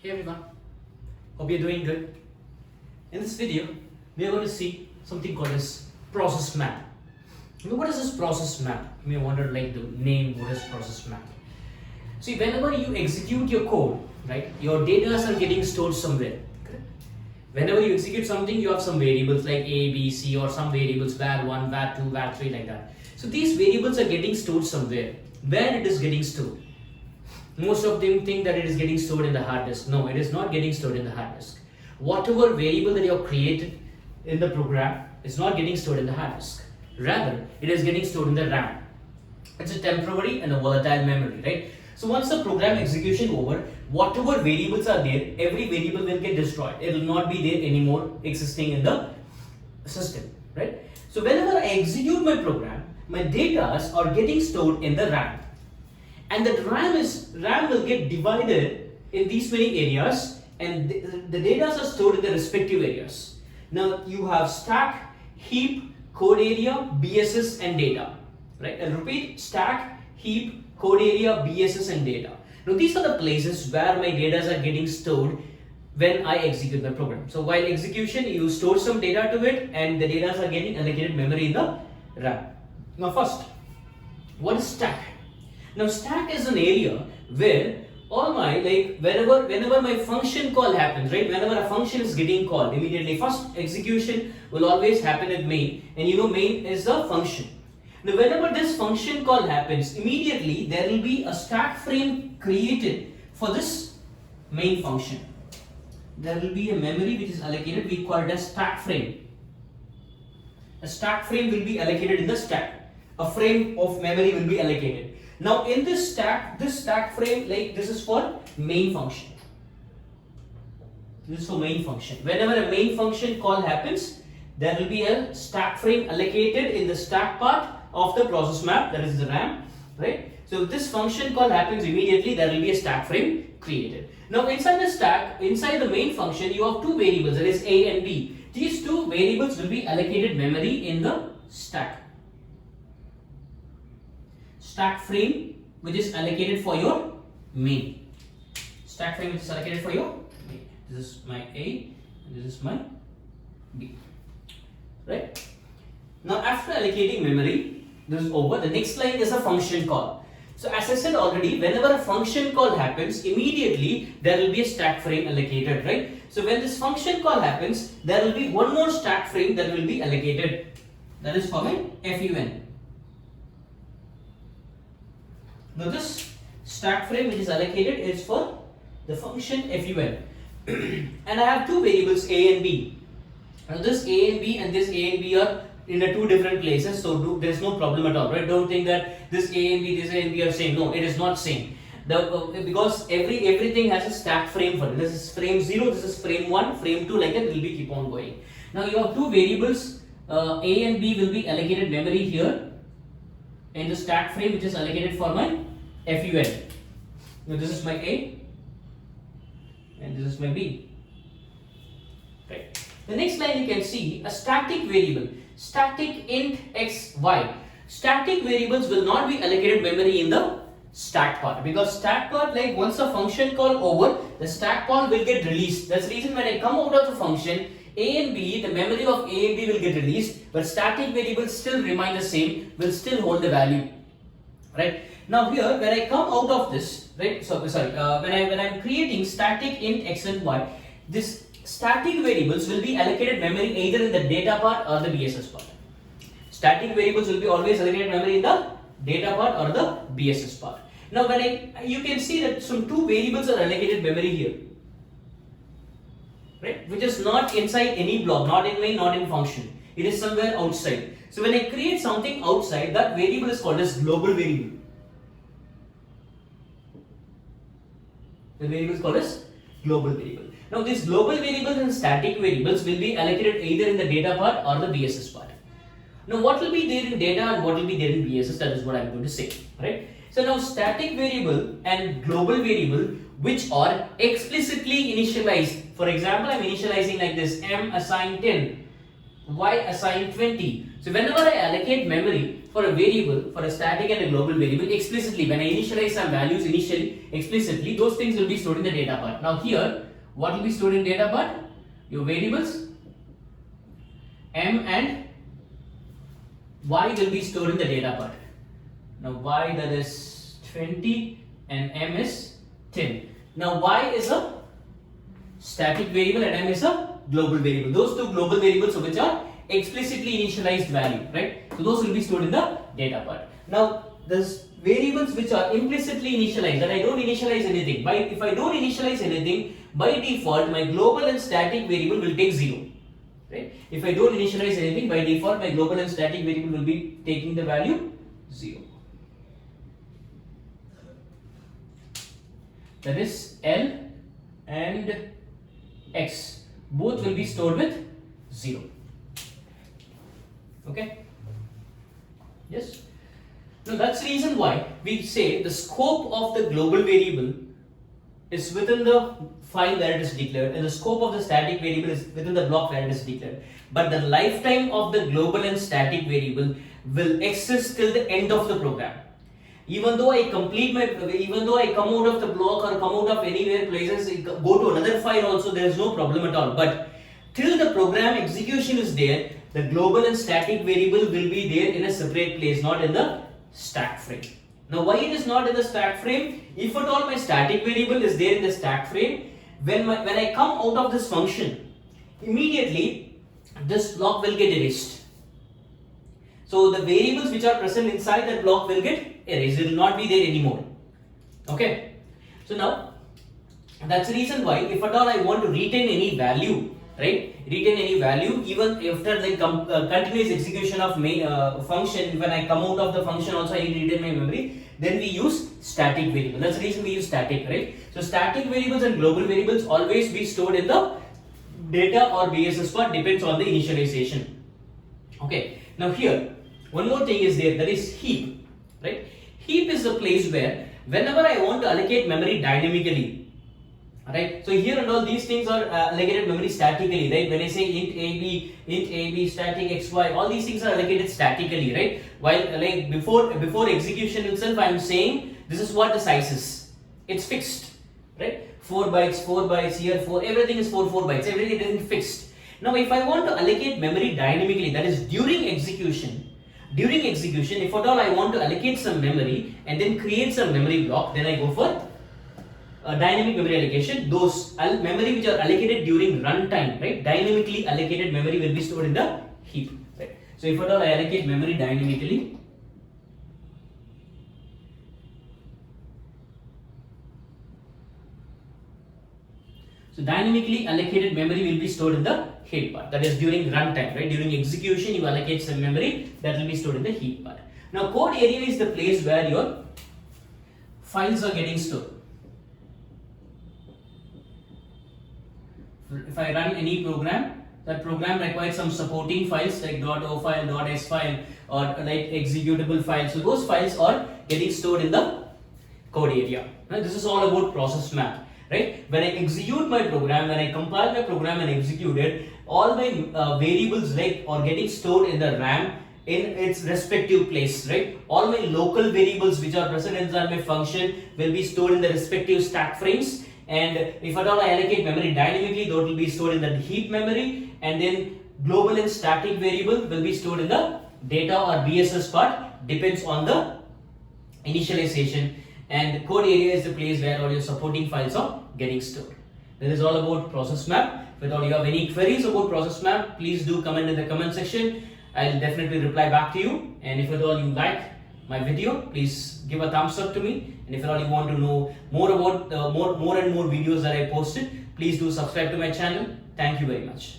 Hey everyone, hope you're doing good. In this video, we are going to see something called as process map. What is this process map? You may wonder like the name, what is process map? See, whenever you execute your code, right, your data are getting stored somewhere. Correct? Whenever you execute something, you have some variables like A, B, C, or some variables var1, var2, var3 like that. So these variables are getting stored somewhere. Where it is getting stored? Most of them think that it is getting stored in the hard disk. No, it is not getting stored in the hard disk. Whatever variable that you have created in the program is not getting stored in the hard disk. Rather, it is getting stored in the RAM. It's a temporary and a volatile memory, right? So once the program execution over, whatever variables are there, every variable will get destroyed. It will not be there anymore existing in the system, right? So whenever I execute my program, my data are getting stored in the RAM. And the RAM will get divided in these many areas, and the data are stored in the respective areas. Now you have stack, heap, code area, BSS and data. Right? I'll repeat: stack, heap, code area, BSS and data. Now these are the places where my data are getting stored when I execute the program. So while execution, you store some data to it, and the data are getting allocated memory in the RAM. Now first, what is stack? Now stack is an area where all my, like, whenever my function call happens, right? Whenever a function is getting called, immediately first execution will always happen at main, and you know main is the function. Now whenever this function call happens, immediately there will be a stack frame created for this main function. There will be a memory which is allocated, we call it as stack frame. A stack frame will be allocated in the stack. A frame of memory will be allocated. Now in this stack frame, like, this is for main function. This is for main function. Whenever a main function call happens, there will be a stack frame allocated in the stack part of the process map, that is the RAM, right? So if this function call happens immediately, there will be a stack frame created. Now inside the stack, inside the main function, you have two variables, that is A and B. These two variables will be allocated memory in the stack. Stack frame which is allocated for your main. Stack frame which is allocated for your main. This is my A and this is my B. Right? Now after allocating memory, this is over. The next line is a function call. So as I said already, whenever a function call happens, immediately there will be a stack frame allocated, right? So when this function call happens, there will be one more stack frame that will be allocated. That is for my FUN. Now this stack frame which is allocated is for the function FUN. And I have two variables A and B. Now this A and B and this A and B are in two different places, so there's no problem at all, right? Don't think that this A and B, this A and B are same. No, it is not same. Because everything has a stack frame for it. This is frame 0, this is frame 1, frame 2, like that will be keep on going. Now you have two variables, A and B will be allocated memory here in the stack frame which is allocated for my FUN. Now this is my A and this is my B. Right. The next line you can see a static variable, static int x y. Static variables will not be allocated memory in the stack part, because stack part, like, once a function call over, the stack part will get released. That's the reason when I come out of the function A and B, the memory of A and B will get released, but static variables still remain the same, will still hold the value. Right? Now here, when I come out of this, right? When I'm creating static int x and y, this static variables will be allocated memory either in the data part or the BSS part. Static variables will be always allocated memory in the data part or the BSS part. Now when you can see that some two variables are allocated memory here, right? Which is not inside any block, not in main, not in function. It is somewhere outside. So when I create something outside, that variable is called as global variable. The variable is called as global variable. Now these global variables and static variables will be allocated either in the data part or the BSS part. Now what will be there in data and what will be there in BSS, that is what I am going to say, right? So now static variable and global variable which are explicitly initialized. For example, I am initializing like this, m assign 10. y assign 20. So whenever I allocate memory for a variable, for a static and a global variable, explicitly, when I initialize some values initially, explicitly, those things will be stored in the data part. Now here, what will be stored in data part? Your variables m and y will be stored in the data part. Now y, that is 20 and m is 10. Now y is a static variable and m is a global variable. Those two global variables which are explicitly initialized value, right? So those will be stored in the data part. Now the variables which are implicitly initialized, that I don't initialize anything. If I don't initialize anything, by default my global and static variable will take 0. Right? If I don't initialize anything, by default my global and static variable will be taking the value 0. That is L and X, both will be stored with 0. Okay? Yes? Now that's the reason why we say the scope of the global variable is within the file where it is declared, and the scope of the static variable is within the block where it is declared. But the lifetime of the global and static variable will exist till the end of the program. Even though I come out of the block or come out of anywhere places, go to another file also, there is no problem at all. But till the program execution is there, the global and static variable will be there in a separate place, not in the stack frame. Now why it is not in the stack frame? If at all my static variable is there in the stack frame, when I come out of this function, immediately this block will get erased. So the variables which are present inside that block will get erased. It will not be there anymore. Okay. So now that's the reason why if at all I want to retain any value, right? Retain any value even after the continuous execution of main function. When I come out of the function also I need to retain my memory. Then we use static variable. That's the reason we use static, right? So static variables and global variables always be stored in the data or BSS part, depends on the initialization. Okay. Now here one more thing is there, that is heap, right? Heap is the place where whenever I want to allocate memory dynamically, right? So here and all these things are allocated memory statically, right? When I say int AB, static xy, all these things are allocated statically, right? While like before execution itself, I am saying this is what the size is. It's fixed, right? 4 bytes here, everything is 4 bytes, everything is fixed. Now if I want to allocate memory dynamically, that is during execution, if at all I want to allocate some memory and then create some memory block, then I go for dynamic memory allocation. Those memory which are allocated during runtime, right? Dynamically allocated memory will be stored in the heap, right? So if at all I allocate memory dynamically, so dynamically allocated memory will be stored in the heap part. That is during runtime, right? During execution, you allocate some memory that will be stored in the heap part. Now, code area is the place where your files are getting stored. If I run any program, that program requires some supporting files like .o file, .s file, or like executable files. So those files are getting stored in the code area. Now, this is all about process map. Right? When I execute my program, when I compile my program and execute it, all my variables are getting stored in the RAM in its respective place, right? All my local variables which are present inside my function will be stored in the respective stack frames. And if at all I allocate memory dynamically, that will be stored in the heap memory, and then global and static variable will be stored in the data or BSS part, depends on the initialization. And code area is the place where all your supporting files are getting stored. This is all about process map. If you have any queries about process map, please do comment in the comment section. I'll definitely reply back to you. And if at all you like my video, please give a thumbs up to me. And if at all you want to know more about more and more videos that I posted, please do subscribe to my channel. Thank you very much.